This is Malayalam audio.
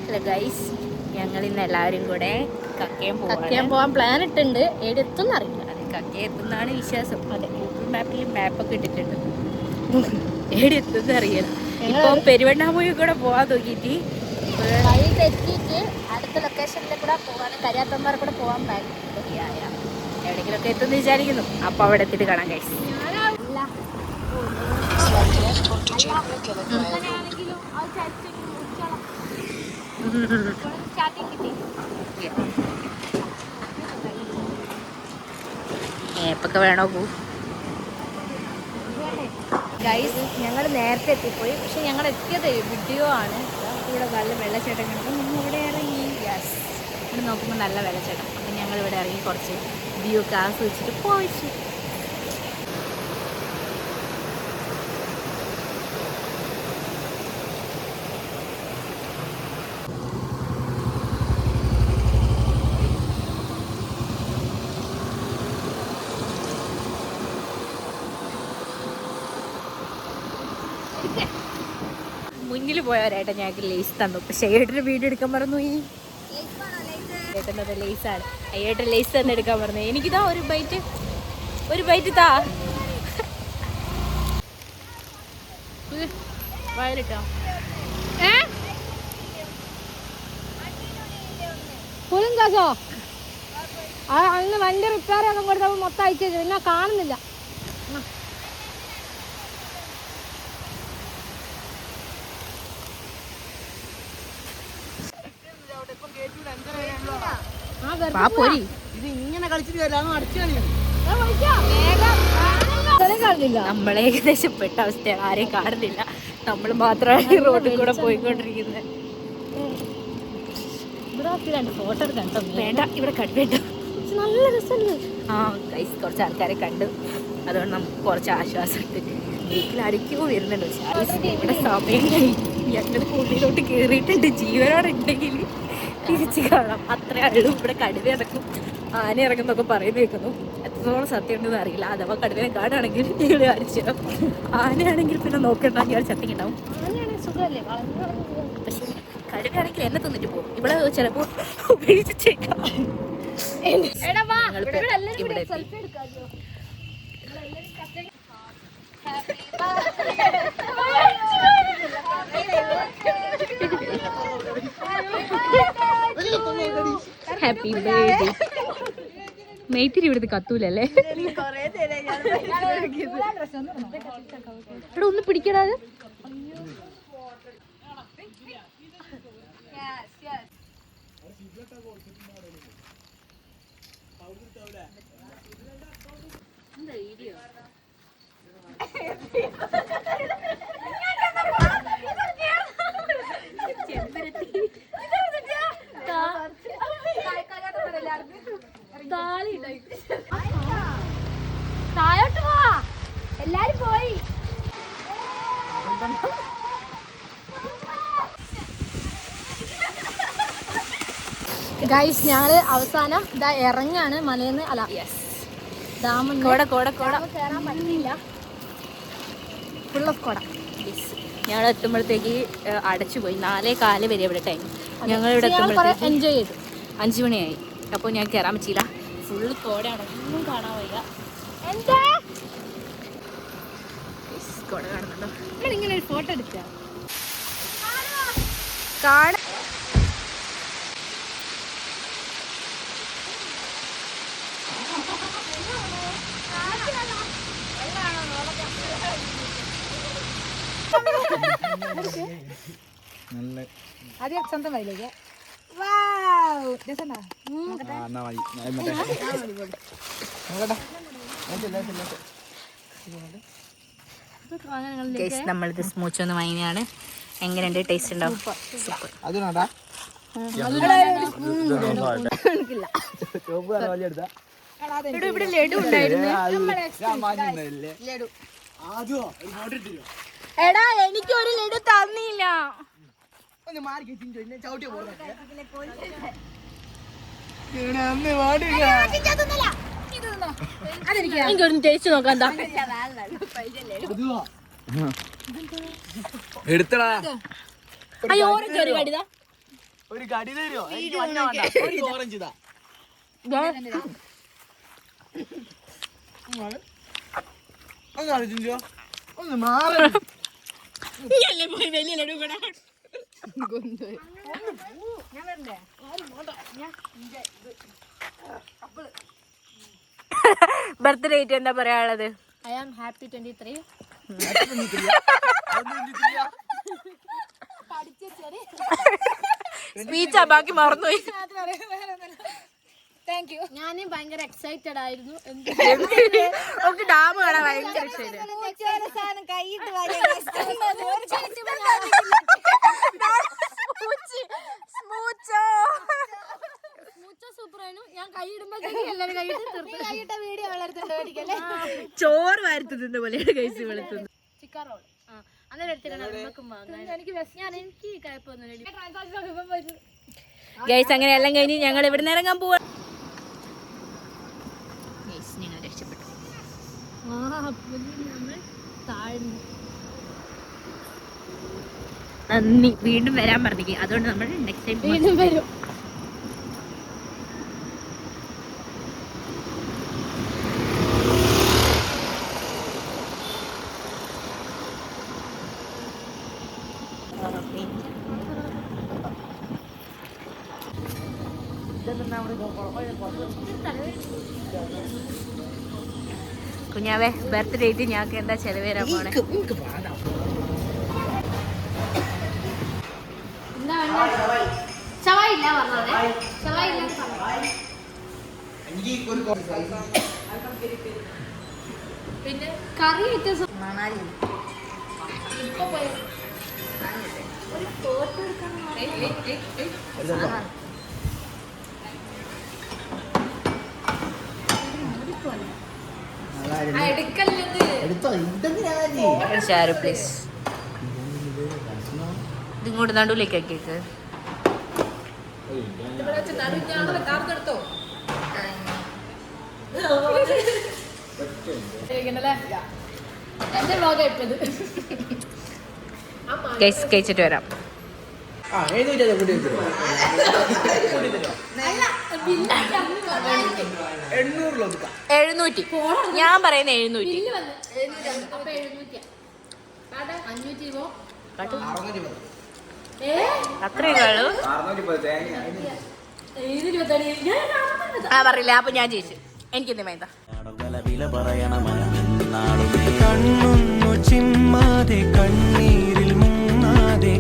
ഹലോ ഗൈസ്, ഞങ്ങൾ ഇന്ന് എല്ലാവരും കൂടെ കക്കയം പോകാൻ പ്ലാൻ ഇട്ടുണ്ട്. എവിടെ എത്തും അറിയില്ല. അത് കക്കയം എത്തുന്നാണ് വിശ്വാസം. അതെ, ഗൂഗിൾ മാപ്പിൽ മാപ്പൊക്കെ ഇട്ടിട്ടുണ്ട്. എവിടെ എത്തുന്ന അറിയാം. ഇപ്പൊ പെരുവണ്ണാമൂഴി കൂടെ പോവാൻ നോക്കിയിട്ട് വഴി തെറ്റിയിട്ട് അടുത്ത ലൊക്കേഷനിൽ കൂടെ പോകാൻ കരിയാത്തന്മാരെ കൂടെ പോകാൻ പ്ലാൻ എവിടെയെങ്കിലൊക്കെ എത്തുന്ന വിചാരിക്കുന്നു. അപ്പൊ അവിടെ എത്തിയിട്ട് കാണാം ഗൈസ്. ഏപ്പൊക്കെ വേണോ പോ ഗൈസ്. ഞങ്ങൾ നേരത്തെ എത്തിപ്പോയി. പക്ഷെ ഞങ്ങൾ എത്തിയത് വീഡിയോ ആണ്. ഇവിടെ നല്ല വെള്ളച്ചാട്ടം കിടക്കും. നമ്മൾ ഇവിടെ ഇറങ്ങി. യെസ്, ഇവിടെ നോക്കുമ്പോൾ നല്ല വെള്ളച്ചാട്ടം. അപ്പം ഞങ്ങൾ ഇവിടെ ഇറങ്ങി കുറച്ച് വ്യൂ ഒക്കെ ആസ്വദിച്ചിട്ട് പോയിച്ചു. മുന്നിൽ പോയവരായിട്ട് ഞങ്ങൾക്ക് ലേസ് തന്നു. പക്ഷേ ഏട്ടൻ്റെ വീഡിയോ എടുക്കാൻ പറഞ്ഞു. ഈ ഏട്ടൻ്റെ ലേസാണ്. ഏട്ടൻ ലേസ് തന്നെ എടുക്കാൻ പറഞ്ഞു. എനിക്കിതാ ഒരു ബൈറ്റ് താ. വയലിട്ടോ പുലിങ്കാസോ അന്ന് വണ്ടി റിപ്പയർ ആക്കാൻ കൊടുത്തപ്പോൾ മൊത്തം അയച്ചു. പിന്നെ കാണുന്നില്ല. നമ്മളെ ഏകദേശം പെട്ട അവസ്ഥയാണ്. ആരെയും കാണുന്നില്ല. നമ്മൾ മാത്രമാണ് ഈ റോഡിൽ കൂടെ പോയിക്കൊണ്ടിരിക്കുന്നത്. ഫോട്ടോ എടുക്കാൻ വേണ്ട, ഇവിടെ കണ്ടു. നല്ല രസമുണ്ട്. ഗൈസ്, കുറച്ച് ആൾക്കാരെ കണ്ടു. അതുകൊണ്ട് നമുക്ക് കുറച്ച് ആശ്വാസമുണ്ട്. വീട്ടിൽ അടിക്കോ വരുന്നുണ്ട്. ഇവിടെ സമയം ഞങ്ങൾ ഉള്ളിലോട്ട് കയറിയിട്ടുണ്ട്. ജീവനോടെ ഉണ്ടെങ്കിൽ തിരിച്ച് കാണാം. അത്രേ ഉള്ളൂ. ഇവിടെ കടുവ ഇറക്കും, ആന ഇറങ്ങുന്നൊക്കെ പറയുന്നത് കേൾക്കുന്നു. എത്രത്തോളം സത്യം ഉണ്ടെന്ന് അറിയില്ല. അഥവാ കടുവനെ കാണുകയാണെങ്കിൽ ഞങ്ങൾ കാണിച്ചു തരാം. ആനയാണെങ്കിൽ പിന്നെ നോക്കണ്ട, ഞാൻ ചത്തിക്കുണ്ടാവും. പക്ഷെ കടുവയാണെങ്കിൽ എന്നെ തിന്നിട്ട് പോകും. ഇവിടെ ചിലപ്പോൾ ഉപയോഗിച്ചേക്കാം. ഇവിടെ ഹാപ്പി ബർത്ത്ഡേ. മെയ്റ്റിരി ഇവിടുത്തെ കത്തൂലല്ലേ? ഇവിടെ ഒന്ന് പിടിക്കടാത്. താഴോട്ട് പോവാ. എല്ലാരും പോയി. ഗൈസ്, ഞങ്ങള് അവസാനം ഇതാ ഇറങ്ങാണ് മലയിന്ന്. അല്ല, ഡാമിൽ കയറാൻ പറ്റില്ല. ഫുൾ ഓഫ് കോട. ഞങ്ങൾ എത്തുമ്പോഴത്തേക്ക് അടച്ചുപോയി. 4:15 വരെ ഇവിടെ ടൈം. ഞങ്ങൾ ഇവിടെ എത്തുമ്പോഴത്തേക്ക് എൻജോയ് ചെയ്തു. 5 മണിയായി. അപ്പോൾ ഞാൻ കയറാൻ പറ്റിയില്ല. ഫുള്ള് കോടയാണ്, ഒന്നും കാണാൻ വയ്യ. കോട കാണുന്നുണ്ടോ? ഇങ്ങനെ ഒരു ഫോട്ടോ എടുക്കുക. ആദ്യം സ്വന്തം വഴിയിലേക്ക്. നമ്മളിത് സ്മൂച്ച് വാങ്ങിയാണ്. എങ്ങനെയുണ്ട്? ടേസ്റ്റ് ഉണ്ടാവും. സൂപ്പർ. ഇവിടെ ലഡു ഉണ്ടായിരുന്നു. എടാ, എനിക്ക് ഒരു ലഡു തന്നില്ല. എനിക്കൊന്ന് ടേസ്റ്റ് നോക്കാം. എടുത്തടാ. അയ്യോ, ഒരു കടിതാ. ഒരു കടി തരുമോ? എനിക്ക് മഞ്ഞ വേണ്ട, ഒരു ഓറഞ്ച് ഇതാ. ഒന്ന് ആലോചിച്ചോ, ഒന്ന് മാറി. ബർത്ത്ഡേ ഡേറ്റ് എന്താ പറയാനുള്ളത്? I am happy 23. സ്പീച്ചാ, ബാക്കി മറന്നുപോയി. Thank you. ഞാൻ ഭയങ്കര എക്സൈറ്റഡ് ആയിരുന്നു. നമുക്ക് ഡാം കാണാൻ ഭയങ്കര ഇഷ്ടമായിരുന്നു. ഞാൻ കൈയിടുമ്പോഴത്തേക്ക് എല്ലാവരും കൈയിട്ട വീഡിയോ വളർത്തുന്നുണ്ട്. ചോറ് വാരത്തുന്ന പോലെയാണ് കൈസ് വെളുത്തുന്നത്. ചിക്കൻ റോൾ എനിക്ക് ഗൈസ് അങ്ങനെ എല്ലാം കഴിഞ്ഞ് ഞങ്ങൾ ഇവിടെ നിന്ന് ഇറങ്ങാൻ പോവാ. ഞങ്ങൾ രക്ഷപ്പെട്ടു. നന്ദി. വീണ്ടും വരാൻ പറഞ്ഞിരിക്കും, അതുകൊണ്ട് നമ്മൾ നെക്സ്റ്റ് ടൈം വീണ്ടും വരും. കുഞ്ഞാവേ, ബർത്ത്ഡേ ഡേറ്റ് ഞങ്ങൾക്ക് എന്താ ചെലവ് വരാൻ പോണേ? പിന്നെ കറി ഐറ്റംസ് പ്ലീസ് ഇതിങ്ങോട്ട് നടുവിലേക്ക് ആക്കിയേക്ക്. ഗൈസ് കഴിച്ചിട്ട് വരാം. 700. ഞാൻ പറയുന്ന 700. അത്രയും കാണൂ. പറയില്ല. അപ്പൊ ഞാൻ ജയിച്ചു. എനിക്കെന്ത് വേണ്ട. കണ്ണൊന്നു ചിമ്മാതെ കണ്ണീരിൽ മുങ്ങാതെ